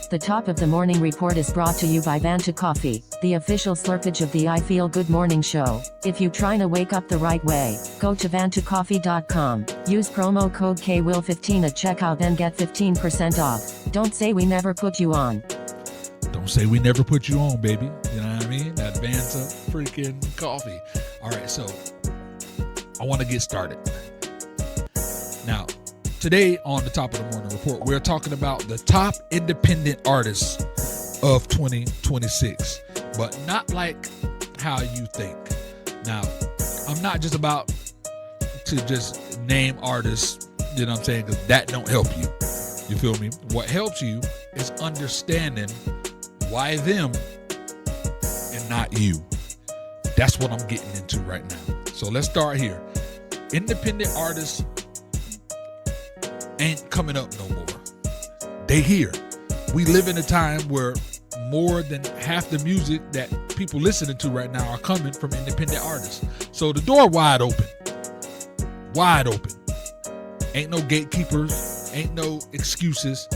The top of the morning report is brought to you by Vanta Coffee, the official slurpage of the I Feel Good Morning Show. If you trying to wake up the right way, go to vantacoffee.com. Use promo code KWILL15 at checkout and get 15% off. Don't say we never put you on. Don't say we never put you on, baby. You know what I mean? That Vanta freaking coffee. All right, so I want to get started. Now, today on the top of the morning report, we're talking about the top independent artists of 2026, but not like how you think. Now, I'm not just about to just name artists, you know what I'm saying, because that don't help you. You feel me? What helps you is understanding why them and not you. That's what I'm getting into right now. So let's start here. Independent artists ain't coming up no more. They here. We live in a time where more than half the music that people listening to right now are coming from independent artists. So the door wide open. Wide open. Ain't no gatekeepers. Ain't no excuses.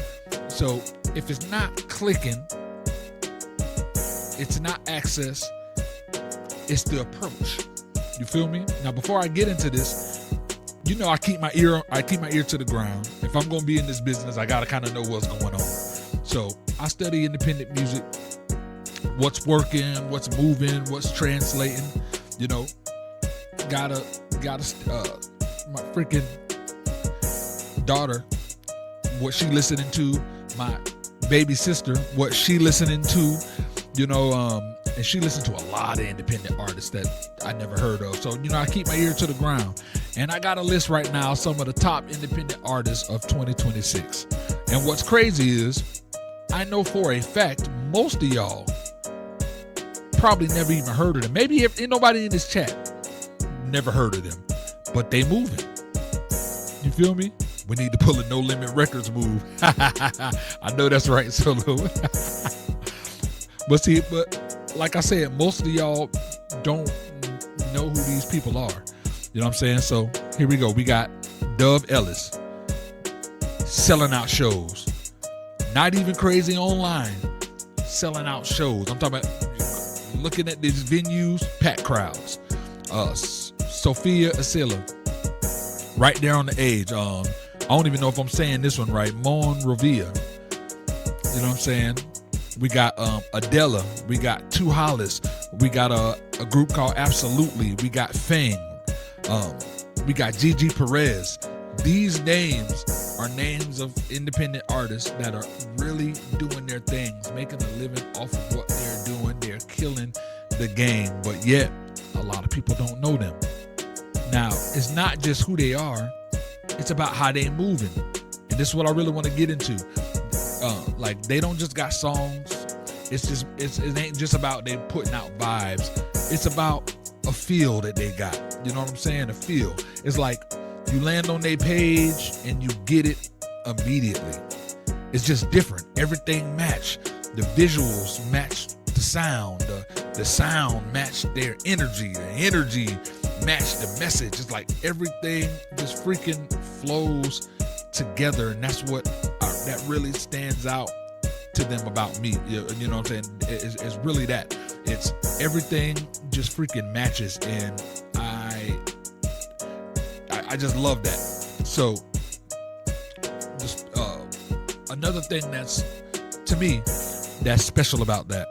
So if it's not clicking, it's not access, it's the approach. You feel me? Now before I get into this, you know I keep my ear to the ground. If I'm gonna be in this business, I gotta kind of know what's going on. So I study independent music, what's working, what's moving, what's translating. You know, gotta my freaking daughter, what she listening to, my baby sister, what she listening to, you know, and she listened to a lot of independent artists that I never heard of. So, you know, I keep my ear to the ground. And I got a list right now, some of the top independent artists of 2026. And what's crazy is, I know for a fact, most of y'all probably never even heard of them. Maybe if nobody in this chat never heard of them, but they moving. You feel me? We need to pull a No Limit Records move. I know that's right, Solo. But like I said, most of y'all don't know who these people are. You know what I'm saying? So here we go. We got Dove Ellis selling out shows. Not even crazy online. Selling out shows. I'm talking about looking at these venues, packed crowds. Sophia Asila, right there on the edge. I don't even know if I'm saying this one right. Mon Rovia. You know what I'm saying? We got Adela. We got Two Hollis. We got a group called Absolutely. We got Fang. We got Gigi Perez. These names are names of independent artists that are really doing their things, making a living off of what they're doing. They're killing the game, but yet a lot of people don't know them. Now, it's not just who they are, it's about how they moving. And this is what I really want to get into. Like, they don't just got songs. It ain't just about they putting out vibes. It's about a feel that they got. You know what I'm saying? A feel. It's like you land on their page and you get it immediately. It's just different. Everything match. The visuals match the sound. The sound match their energy. The energy match the message. It's like everything just freaking flows together, and that's what that really stands out to them about me. You know what I'm saying? It's really that. It's everything just freaking matches, and I just love that. So just another thing that's, to me, that's special about that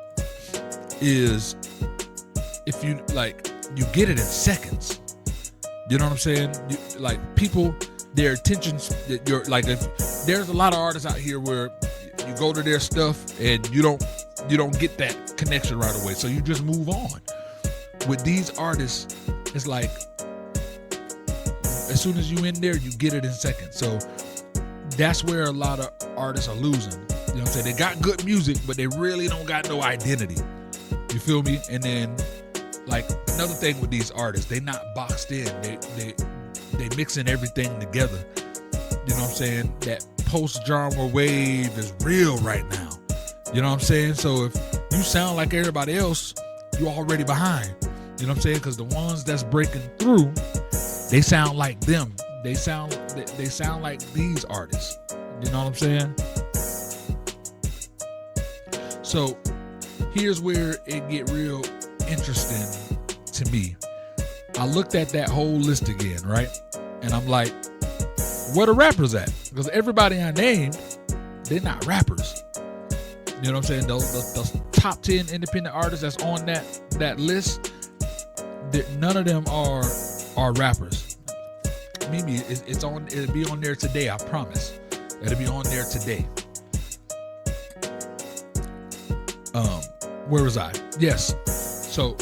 is if you you get it in seconds. You know what I'm saying? People, their attentions, if there's a lot of artists out here where you go to their stuff and you don't get that connection right away, so you just move on. With these artists, it's like as soon as you in there, you get it in seconds. So that's where a lot of artists are losing. You know what I'm saying? They got good music, but they really don't got no identity. You feel me? And then another thing with these artists, they not boxed in. They mixing everything together. You know what I'm saying? That post-genre wave is real right now. You know what I'm saying? So if you sound like everybody else, you're already behind. You know what I'm saying? Because the ones that's breaking through, they sound like them. They sound like these artists. You know what I'm saying? So here's where it get real interesting to me. I looked at that whole list again, right? And I'm like, where the rappers at? Because everybody I named, they're not rappers. You know what I'm saying? Those top 10 independent artists that's on that list, none of them are rappers. Mimi, it'll be on there today, I promise. It'll be on there today. Where was I? Yes. So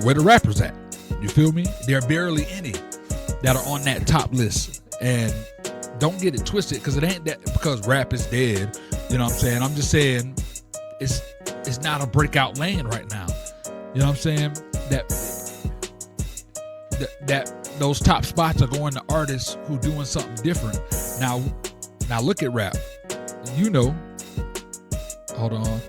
where the rappers at? You feel me? There are barely any that are on that top list. And don't get it twisted, because it ain't that because rap is dead. You know what I'm saying? I'm just saying it's not a breakout lane right now. You know what I'm saying? That those top spots are going to artists who doing something different. Now look at rap. You know. Hold on.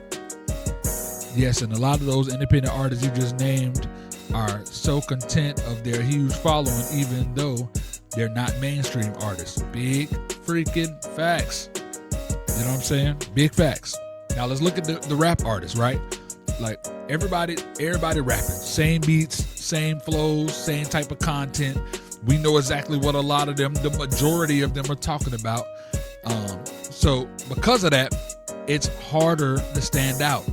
Yes, and a lot of those independent artists you just named are so content of their huge following, even though they're not mainstream artists. Big freaking facts. You know what I'm saying? Big facts. Now let's look at the rap artists, right? Like everybody rapping. Same beats, same flows, same type of content. We know exactly what a lot of them, the majority of them are talking about. So because of that, it's harder to stand out.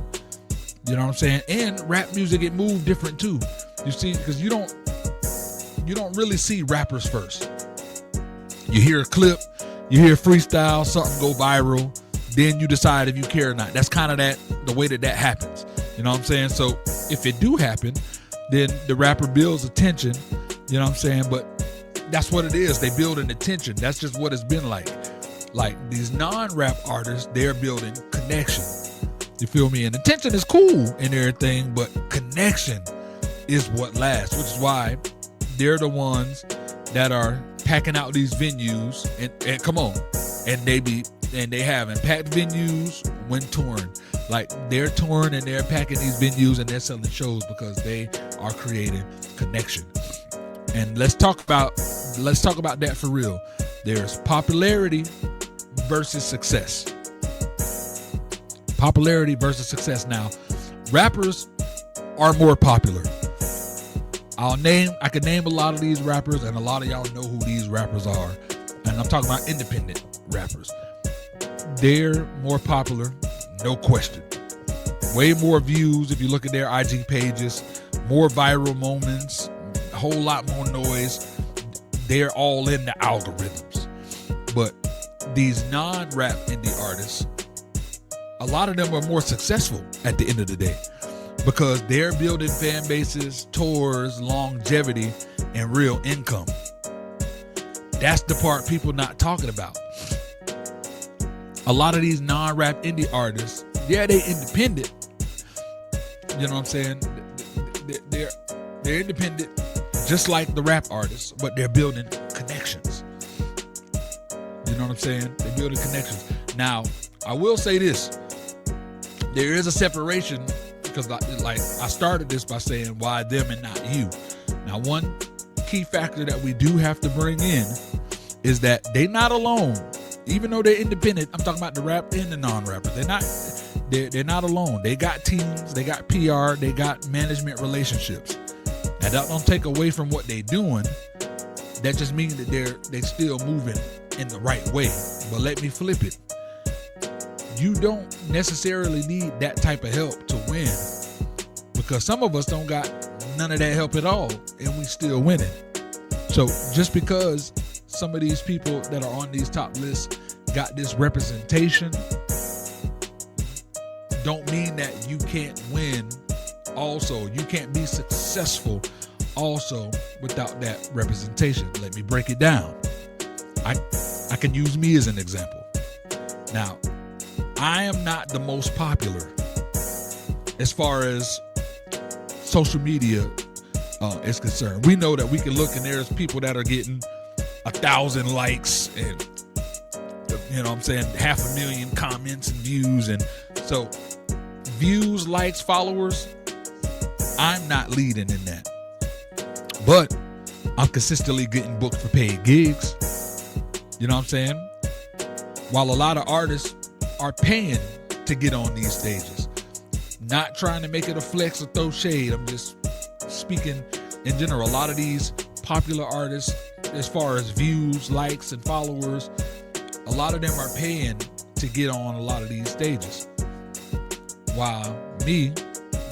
You know what I'm saying? And rap music, it moved different too. You see, because you don't really see rappers first. You hear a clip, you hear freestyle, something go viral, then you decide if you care or not. That's kind of the way that happens. You know what I'm saying? So if it do happen, then the rapper builds attention. You know what I'm saying? But that's what it is. They build an attention. That's just what it's been like. Like these non-rap artists, they're building connection. You feel me? And attention is cool and everything, but connection is what lasts, which is why they're the ones that are packing out these venues and come on, and they having packed venues when touring. Like they're touring and they're packing these venues and they're selling shows because they are creating connection. And let's talk about that for real. There's popularity versus success. Popularity versus success. Now, rappers are more popular. I could name a lot of these rappers, and a lot of y'all know who these rappers are. And I'm talking about independent rappers. They're more popular, no question. Way more views if you look at their IG pages, more viral moments, a whole lot more noise. They're all in the algorithms. But these non-rap indie artists, a lot of them are more successful at the end of the day because they're building fan bases, tours, longevity, and real income. That's the part people not talking about. A lot of these non-rap indie artists, yeah, they independent. You know what I'm saying? They're independent, just like the rap artists, but they're building connections. You know what I'm saying? They're building connections. Now, I will say this. There is a separation because like I started this by saying why them and not you. Now, one key factor that we do have to bring in is that they're not alone. Even though they're independent, I'm talking about the rap and the non-rappers. They're not alone. They got teams, they got PR, they got management relationships. Now that don't take away from what they're doing. That just means that they're still moving in the right way. But let me flip it. You don't necessarily need that type of help to win, because some of us don't got none of that help at all and we still winning. So just because some of these people that are on these top lists got this representation don't mean that you can't win also. You can't be successful also without that representation. Let me break it down. I can use me as an example. Now, I am not the most popular as far as social media is concerned. We know that we can look and there's people that are getting 1,000 likes and, you know what I'm saying, 500,000 comments and views. And so views, likes, followers, I'm not leading in that. But I'm consistently getting booked for paid gigs. You know what I'm saying? While a lot of artists are paying to get on these stages. Not trying to make it a flex or throw shade. I'm just speaking in general. A lot of these popular artists, as far as views, likes, and followers, a lot of them are paying to get on a lot of these stages. While me,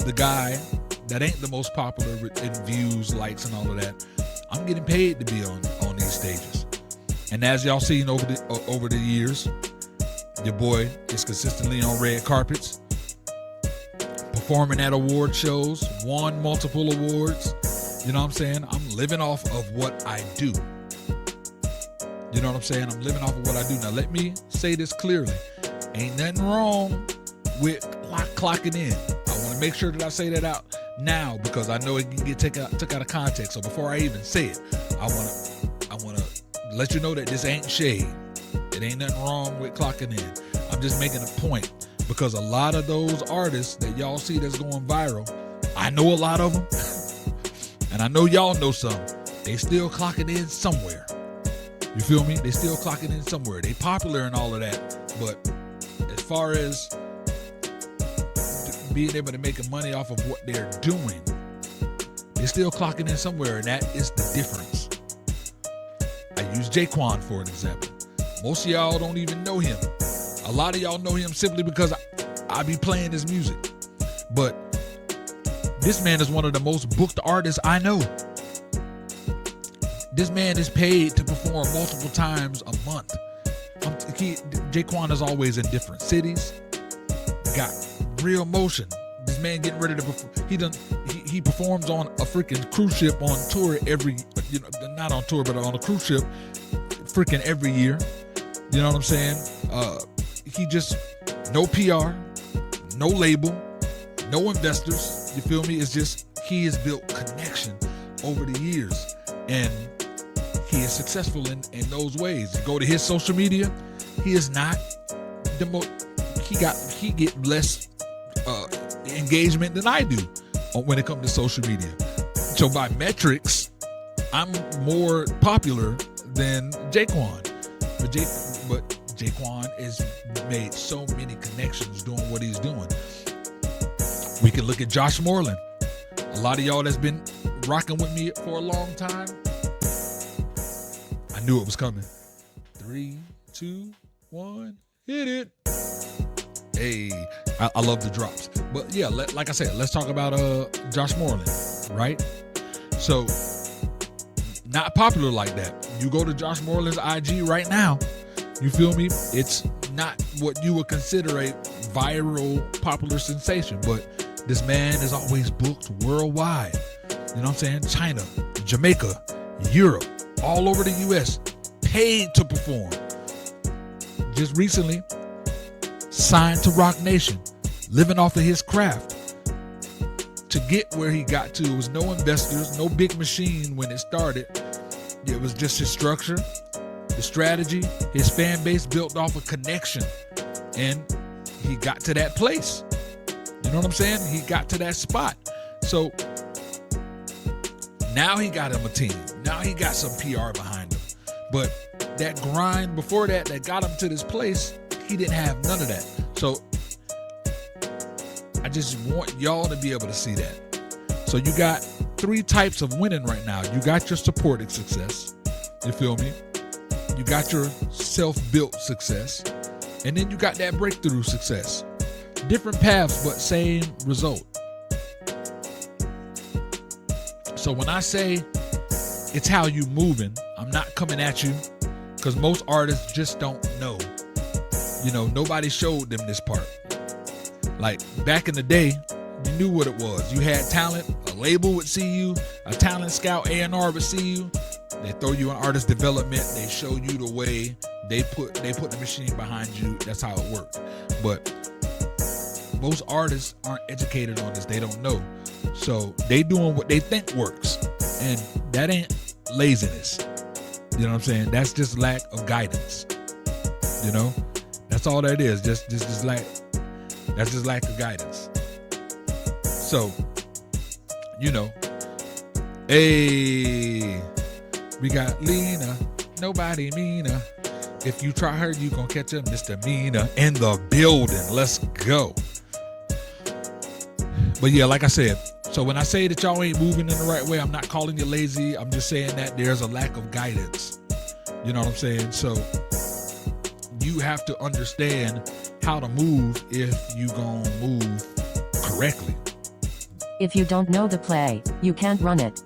the guy that ain't the most popular in views, likes, and all of that, I'm getting paid to be on these stages. And as y'all seen over the years, your boy is consistently on red carpets, performing at award shows, won multiple awards. You know what I'm saying? I'm living off of what I do. You know what I'm saying? I'm living off of what I do. Now, let me say this clearly. Ain't nothing wrong with clocking in. I want to make sure that I say that out now, because I know it can get took out of context. So before I even say it, I want to let you know that this ain't shade. It ain't nothing wrong with clocking in. I'm just making a point, because a lot of those artists that y'all see that's going viral, I know a lot of them, and I know y'all know some. They still clocking in somewhere. You feel me? They still clocking in somewhere. They popular and all of that, but as far as being able to make money off of what they're doing, they're still clocking in somewhere, and that is the difference. I use Jaquan for an example. Most of y'all don't even know him. A lot of y'all know him simply because I be playing his music. But this man is one of the most booked artists I know. This man is paid to perform multiple times a month. Jaquan is always in different cities. Got real motion. This man getting ready to perform. He performs on a freaking cruise ship on tour every, not on tour, but on a cruise ship freaking every year. You know what I'm saying? He just, no PR, no label, no investors. You feel me? It's just, he has built connection over the years, and he is successful in those ways. You go to his social media, he is not the most, he get less engagement than I do when it comes to social media. So by metrics, I'm more popular than Jaquan. But Jaquan has made so many connections doing what he's doing. We can look at Josh Moreland. A lot of y'all that's been rocking with me for a long time, I knew it was coming. 3, 2, 1, hit it. Hey, I love the drops. But yeah, like I said, let's talk about Josh Moreland, right? So, not popular like that. You go to Josh Moreland's IG right now, you feel me? It's not what you would consider a viral popular sensation, but this man is always booked worldwide. You know what I'm saying? China, Jamaica, Europe, all over the US, paid to perform. Just recently, signed to Rock Nation, living off of his craft. To get where he got to, it was no investors, no big machine when it started. It was just his structure, the strategy, his fan base built off of connection. And he got to that place. You know what I'm saying? He got to that spot. So now he got him a team. Now he got some PR behind him. But that grind before that got him to this place, he didn't have none of that. So I just want y'all to be able to see that. So you got 3 types of winning right now. You got your supported success. You feel me? You got your self-built success. And then you got that breakthrough success. Different paths, but same result. So when I say it's how you moving, I'm not coming at you, because most artists just don't know. You know, nobody showed them this part. Like back in the day, you knew what it was. You had talent, a label would see you, a talent scout, A&R would see you. They throw you in artist development. They show you the way. They put the machine behind you. That's how it worked. But most artists aren't educated on this. They don't know. So they doing what they think works. And that ain't laziness. You know what I'm saying? That's just lack of guidance. You know? That's all that is. Just lack. That's just lack of guidance. So, you know, hey, we got Lena, nobody meaner. If you try her, you gonna catch a misdemeanor in the building. Let's go. But yeah, like I said, so when I say that y'all ain't moving in the right way, I'm not calling you lazy. I'm just saying that there's a lack of guidance. You know what I'm saying? So you have to understand how to move if you gonna move correctly. If you don't know the play, you can't run it.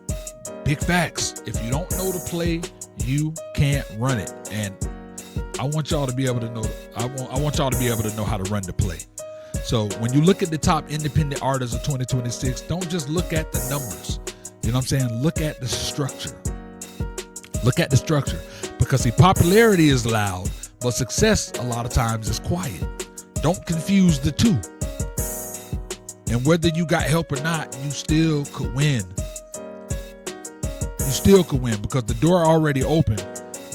Big facts. If you don't know the play, you can't run it. And I want y'all to be able to know. I want y'all to be able to know how to run the play. So when you look at the top independent artists of 2026, don't just look at the numbers. You know what I'm saying? Look at the structure. Look at the structure. Because the popularity is loud, but success a lot of times is quiet. Don't confuse the two. And whether you got help or not, you still could win. You still could win because the door already open.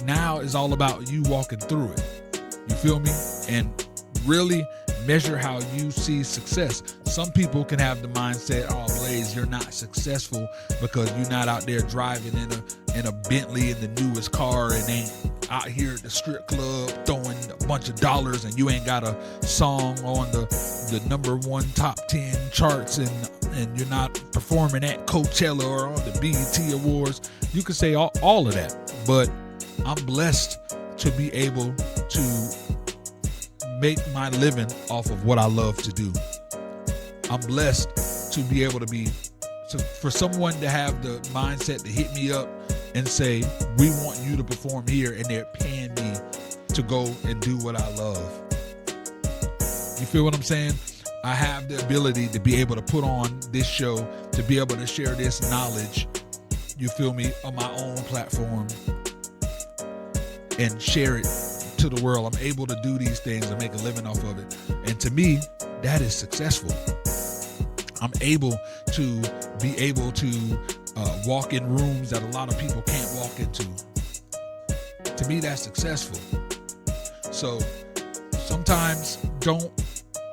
Now it's all about you walking through it. You feel me? And really measure how you see success. Some people can have the mindset, oh, Blaze, you're not successful because you're not out there driving in a Bentley in the newest car and ain't out here at the strip club throwing a bunch of dollars and you ain't got a song on the #1 top 10 charts and you're not performing at Coachella or on the BET Awards. You can say all of that, but I'm blessed to be able to make my living off of what I love to do. I'm blessed to be able to for someone to have the mindset to hit me up and say, we want you to perform here, and they're paying me to go and do what I love. You feel what I'm saying? I have the ability to be able to put on this show, to be able to share this knowledge, you feel me, on my own platform and share it to the world. I'm able to do these things and make a living off of it. And to me, that is successful. I'm able to be able to walk in rooms that a lot of people can't walk into. To me, that's successful. So sometimes don't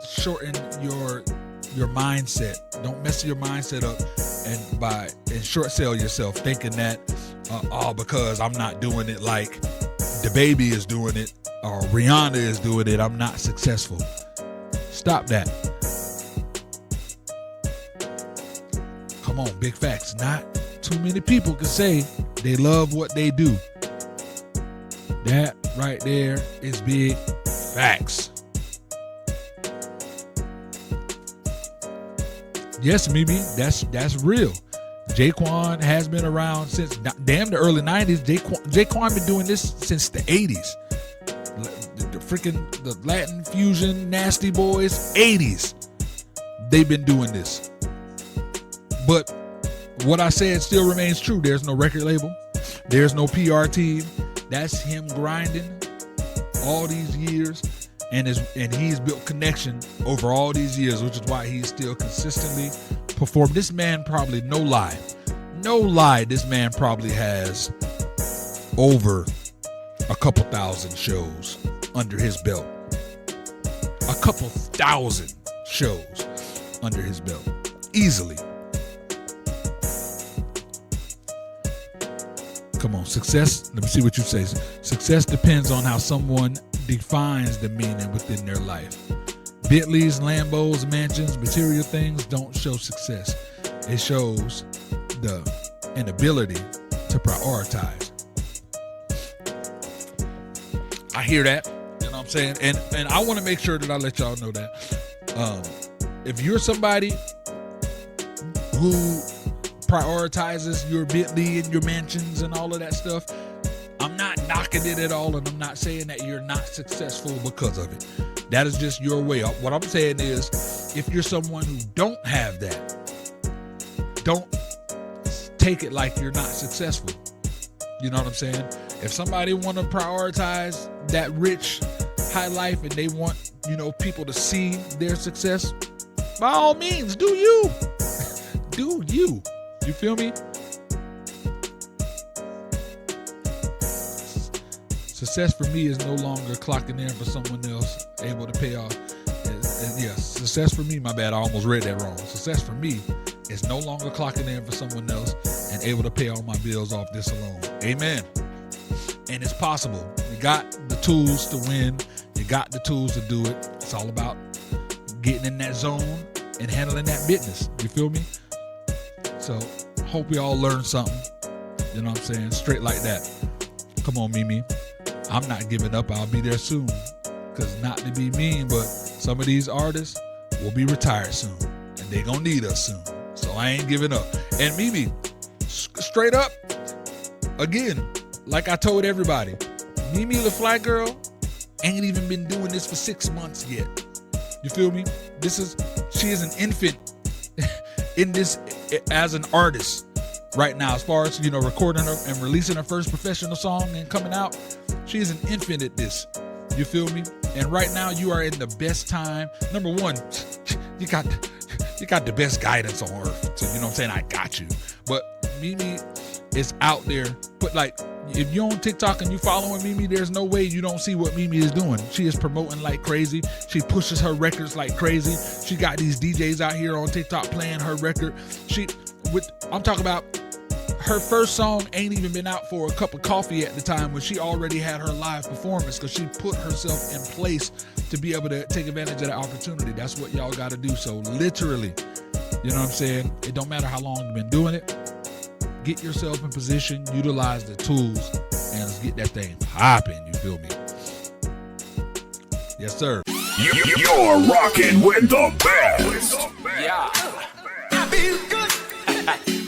shorten your mindset. Don't mess your mindset up and short sell yourself thinking that because I'm not doing it like the baby is doing it or Rihanna is doing it, I'm not successful. Stop that. Come on, big facts. Not too many people can say they love what they do. That right there is big facts. Yes, Mimi, that's real. Jaquan has been around since damn the early 90s. Jaquan been doing this since the 80s. The Latin fusion nasty boys, 80s. They've been doing this. But what I said still remains true. There's no record label. There's no PR team. That's him grinding all these years, and he's built connection over all these years, which is why he's still consistently performing. This man probably, no lie, this man probably has over a couple thousand shows under his belt. A couple thousand shows under his belt. Easily. Come on, success. Let me see what you say. Success depends on how someone defines the meaning within their life. Bentleys, Lambos, mansions, material things don't show success. It shows the inability to prioritize. I hear that. You know what I'm saying? And I want to make sure that I let y'all know that. If you're somebody who prioritizes your Bentley and your mansions and all of that stuff, I'm not knocking it at all, and I'm not saying that you're not successful because of it. That is just your way. What I'm saying is, if you're someone who don't have that, don't take it like you're not successful. You know what I'm saying? If somebody want to prioritize that rich high life and they want, people to see their success, by all means, do you. Do you. You feel me? Success for me is no longer clocking in for someone else, able to pay off. And yes, success for me, my bad, I almost read that wrong. Success for me is no longer clocking in for someone else and able to pay all my bills off this alone. Amen. And it's possible. We got the tools to win. You got the tools to do it. It's all about getting in that zone and handling that business. You feel me? So hope we all learn something. You know what I'm saying? Straight like that. Come on, Mimi. I'm not giving up. I'll be there soon. Because not to be mean, but some of these artists will be retired soon. And they gonna need us soon. So I ain't giving up. And Mimi, straight up, again, like I told everybody, Mimi the Fly Girl ain't even been doing this for 6 months yet. You feel me? She is an infant in this as an artist right now, as far as, recording her and releasing her first professional song and coming out. She is an infant at this. You feel me? And right now you are in the best time. Number one, you got the best guidance on earth. So you know what I'm saying? I got you. But Mimi is out there. But like, if you're on TikTok and you following Mimi, there's no way you don't see what Mimi is doing. She is promoting like crazy. She pushes her records like crazy. She got these DJs out here on TikTok playing her record. I'm talking about her first song ain't even been out for a cup of coffee at the time when she already had her live performance, because she put herself in place to be able to take advantage of that opportunity. That's what y'all got to do. So literally, you know what I'm saying? It don't matter how long you've been doing it. Get yourself in position, utilize the tools, and let's get that thing popping. You feel me? Yes, sir. You're rocking with the best. Yeah. I feel good.